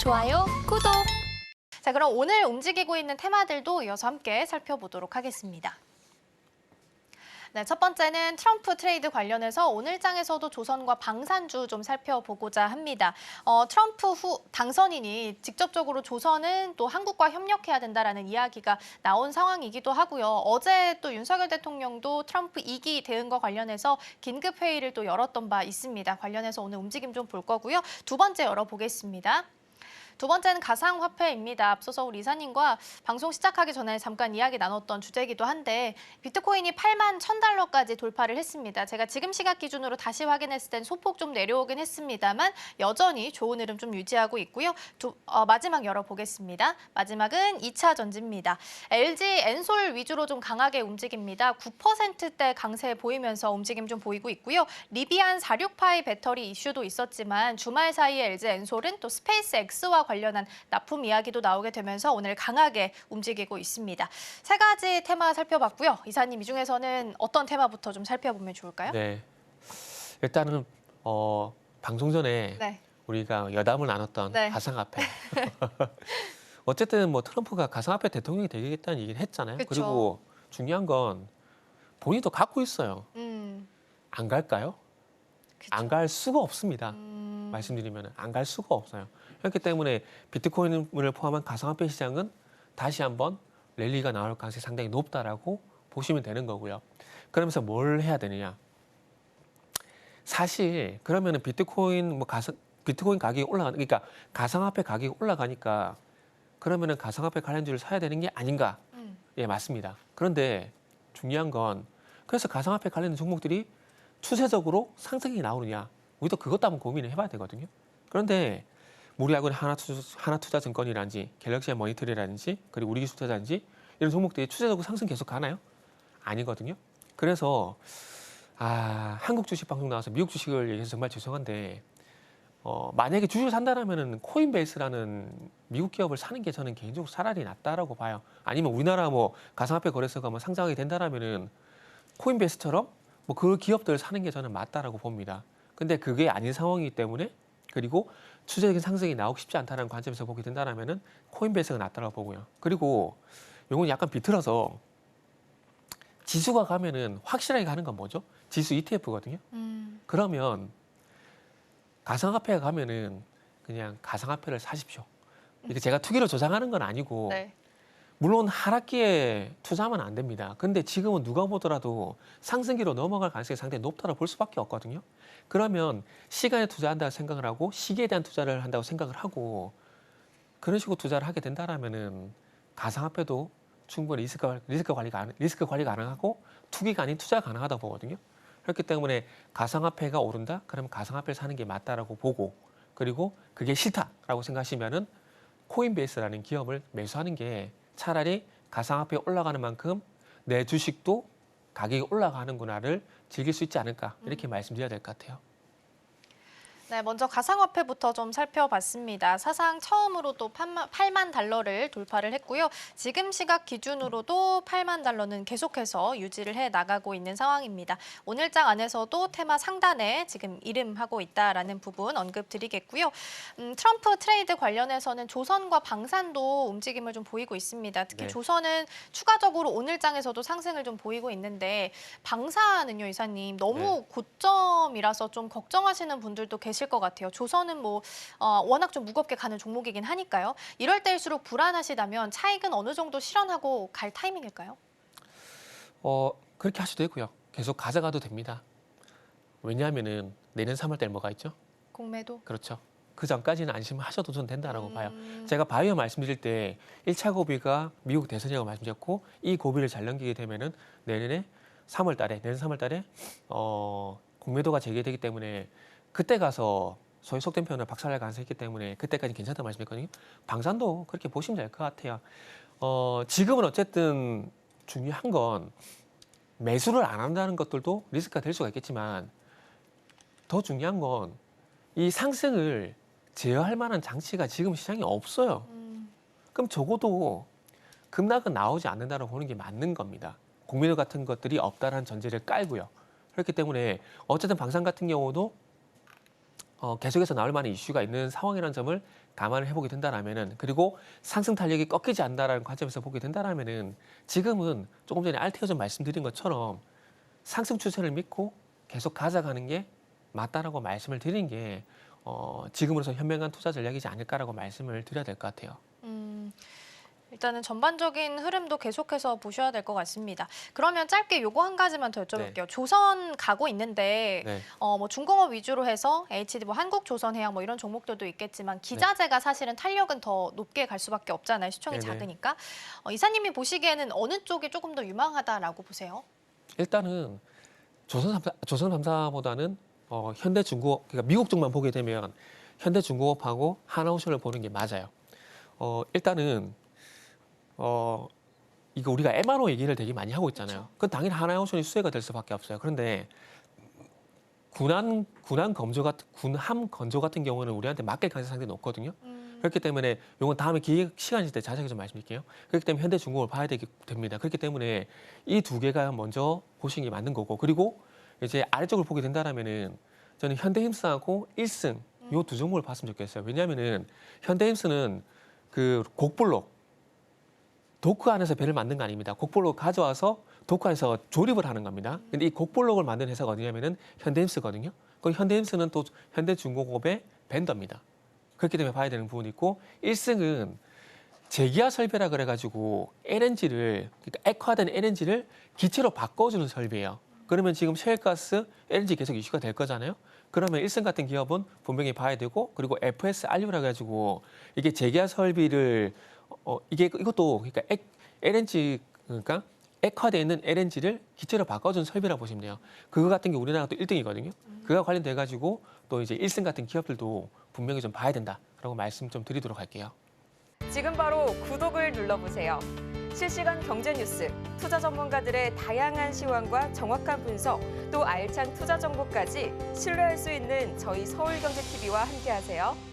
좋아요, 구독. 자, 그럼 오늘 움직이고 있는 테마들도 이어서 함께 살펴보도록 하겠습니다. 네, 첫 번째는 트럼프 트레이드 관련해서 오늘 장에서도 조선과 방산주 좀 살펴보고자 합니다. 트럼프 후 당선인이 직접적으로 조선은 또 한국과 협력해야 된다라는 이야기가 나온 상황이기도 하고요. 어제 또 윤석열 대통령도 트럼프 2기 대응과 관련해서 긴급 회의를 또 열었던 바 있습니다. 관련해서 오늘 움직임 좀 볼 거고요. 두 번째 열어보겠습니다. 두 번째는 가상화폐입니다. 앞서서 우리 이사님과 방송 시작하기 전에 잠깐 이야기 나눴던 주제이기도 한데 비트코인이 8만 1,000달러까지 돌파를 했습니다. 제가 지금 시각 기준으로 다시 확인했을 땐 소폭 좀 내려오긴 했습니다만 여전히 좋은 흐름 좀 유지하고 있고요. 마지막 열어보겠습니다. 마지막은 2차 전지입니다. LG 엔솔 위주로 좀 강하게 움직입니다. 9%대 강세 보이면서 움직임 좀 보이고 있고요. 리비안 46파이 배터리 이슈도 있었지만 주말 사이에 LG 엔솔은 또 스페이스 X와 관련한 납품 이야기도 나오게 되면서 오늘 강하게 움직이고 있습니다. 세 가지 테마 살펴봤고요. 이사님 이 중에서는 어떤 테마부터 좀 살펴보면 좋을까요? 네, 일단은 방송 전에 네. 우리가 여담을 나눴던 네. 가상화폐. 어쨌든 뭐 트럼프가 가상화폐 대통령이 되겠다는 얘기를 했잖아요. 그쵸. 그리고 중요한 건 본인도 갖고 있어요. 안 갈까요? 안 갈 수가 없습니다. 말씀드리면 안 갈 수가 없어요. 그렇기 때문에 비트코인을 포함한 가상화폐 시장은 다시 한번 랠리가 나올 가능성이 상당히 높다라고 보시면 되는 거고요. 그러면서 뭘 해야 되느냐? 사실 그러면은 비트코인 가격이 그러니까 가상화폐 가격이 올라가니까 그러면은 가상화폐 관련주를 사야 되는 게 아닌가? 예, 맞습니다. 그런데 중요한 건 그래서 가상화폐 관련 종목들이 추세적으로 상승이 나오느냐? 우리도 그것도 한번 고민을 해봐야 되거든요. 그런데 우리 알고 있는 하나투자증권이라든지 갤럭시 모니터리라든지 그리고 우리기술투자라든지 이런 종목들이 추세적으로 상승 계속 가나요? 아니거든요. 그래서 한국 주식 방송 나와서 미국 주식을 얘기해서 정말 죄송한데 만약에 주식을 산다라면은 코인베이스라는 미국 기업을 사는 게 저는 개인적으로 차라리 낫다라고 봐요. 아니면 우리나라 뭐 가상화폐 거래소가 뭐 상장하게 된다라면은 코인베이스처럼 뭐 그 기업들을 사는 게 저는 맞다라고 봅니다. 근데 그게 아닌 상황이기 때문에 그리고 추세적인 상승이 나오기 쉽지 않다는 관점에서 보게 된다면은 코인베이스가 낫다라고 보고요. 그리고 요건 약간 비틀어서 지수가 가면은 확실하게 가는 건 뭐죠? 지수 ETF거든요. 그러면 가상화폐가 가면은 그냥 가상화폐를 사십시오. 이게 제가 투기로 조장하는 건 아니고 네. 물론 하락기에 투자하면 안 됩니다. 근데 지금은 누가 보더라도 상승기로 넘어갈 가능성이 상당히 높다고 볼 수밖에 없거든요. 그러면 시간에 투자한다고 생각을 하고 시기에 대한 투자를 한다고 생각을 하고 그런 식으로 투자를 하게 된다라면은 가상화폐도 충분히 리스크 관리 가능하고 투기가 아닌 투자가 가능하다고 보거든요. 그렇기 때문에 가상화폐가 오른다? 그러면 가상화폐를 사는 게 맞다라고 보고 그리고 그게 싫다라고 생각하시면은 코인베이스라는 기업을 매수하는 게 차라리 가상화폐 올라가는 만큼 내 주식도 가격이 올라가는구나를 즐길 수 있지 않을까 이렇게 말씀드려야 될 것 같아요. 네, 먼저 가상화폐부터 좀 살펴봤습니다. 사상 처음으로 또 8만 달러를 돌파를 했고요. 지금 시각 기준으로도 8만 달러는 계속해서 유지를 해 나가고 있는 상황입니다. 오늘장 안에서도 테마 상단에 지금 이름하고 있다라는 부분 언급드리겠고요. 트럼프 트레이드 관련해서는 조선과 방산도 움직임을 좀 보이고 있습니다. 특히 네. 조선은 추가적으로 오늘장에서도 상승을 좀 보이고 있는데 방산은요, 이사님 너무 고점이라서 좀 걱정하시는 분들도 계실 것 같아요. 조선은 뭐 워낙 좀 무겁게 가는 종목이긴 하니까요. 이럴 때일수록 불안하시다면 차익은 어느 정도 실현하고 갈 타이밍일까요? 그렇게 하셔도 되고요. 계속 가져가도 됩니다. 왜냐하면은 내년 3월 달에 뭐가 있죠? 공매도? 그렇죠. 그 전까지는 안심하셔도 전 된다라고 봐요. 제가 바이오 말씀드릴 때 1차 고비가 미국 대선이라고 말씀드렸고 이 고비를 잘 넘기게 되면은 내년 3월 달에 공매도가 재개되기 때문에 그때 가서 소위 속된 표현을 박살날 가능성이 있기 때문에 그때까지 괜찮다고 말씀했거든요. 방산도 그렇게 보시면 될 것 같아요. 지금은 어쨌든 중요한 건 매수를 안 한다는 것들도 리스크가 될 수가 있겠지만 더 중요한 건 이 상승을 제어할 만한 장치가 지금 시장에 없어요. 그럼 적어도 급락은 나오지 않는다고 보는 게 맞는 겁니다. 공매도 같은 것들이 없다라는 전제를 깔고요. 그렇기 때문에 어쨌든 방산 같은 경우도 계속해서 나올 만한 이슈가 있는 상황이라는 점을 감안을 해보게 된다라면은 그리고 상승 탄력이 꺾이지 않는다라는 관점에서 보게 된다라면은 지금은 조금 전에 알테오 좀 말씀드린 것처럼 상승 추세를 믿고 계속 가져가는 게 맞다라고 말씀을 드린 게 지금으로서 현명한 투자 전략이지 않을까라고 말씀을 드려야 될 것 같아요. 일단은 전반적인 흐름도 계속해서 보셔야 될 것 같습니다. 그러면 짧게 요거 한 가지만 더 여쭤볼게요. 네. 조선 가고 있는데 네. 뭐 중공업 위주로 해서 HD, 뭐 한국조선해양 뭐 이런 종목들도 있겠지만 기자재가 사실은 탄력은 더 높게 갈 수밖에 없잖아요. 시총이 네네. 작으니까. 이사님이 보시기에는 어느 쪽이 조금 더 유망하다라고 보세요? 일단은 조선 3사보다는 현대중공업, 그러니까 미국 쪽만 보게 되면 현대중공업하고 하나오션을 보는 게 맞아요. 일단은 이거 우리가 MRO 얘기를 되게 많이 하고 있잖아요. 그건 당연히 하나오션이 수혜가 될 수밖에 없어요. 그런데 군함 건조 같은 경우는 우리한테 맡길 가능성이 상당히 높거든요. 그렇기 때문에 이건 다음에 기획 시간일 때 자세하게 좀 말씀드릴게요. 그렇기 때문에 현대중공업을 봐야 됩니다. 그렇기 때문에 이 두 개가 먼저 보시는 게 맞는 거고, 그리고 이제 아래쪽을 보게 된다라면은 저는 현대힘스하고 1승 요 두 종목을 봤으면 좋겠어요. 왜냐하면은 현대힘스는 그 곡블록 도크 안에서 배를 만든 거 아닙니다. 곡블록 가져와서 도크 안에서 조립을 하는 겁니다. 근데 이 곡블록을 만든 회사가 어디냐면은 현대힘스거든요. 그 현대힘스는 또 현대중공업의 벤더입니다. 그렇기 때문에 봐야 되는 부분이 있고, 1승은 제기화 설비라 그래가지고 LNG를, 그러니까 액화된 LNG를 기체로 바꿔주는 설비예요. 그러면 지금 셰일가스, LNG 계속 이슈가 될 거잖아요. 그러면 1승 같은 기업은 분명히 봐야 되고, 그리고 FSRU라 가지고 이게 제기화 설비를 이것도 그러니까 LNG, 그러니까 액화되어 있는 LNG를 기체로 바꿔준 설비라고 보시면 돼요. 그거 같은 게 우리나라 또 1등이거든요. 그거 관련돼 가지고 또 이제 1승 같은 기업들도 분명히 좀 봐야 된다라고 말씀 좀 드리도록 할게요. 지금 바로 구독을 눌러보세요. 실시간 경제 뉴스, 투자 전문가들의 다양한 시황과 정확한 분석, 또 알찬 투자 정보까지 신뢰할 수 있는 저희 서울경제TV와 함께하세요.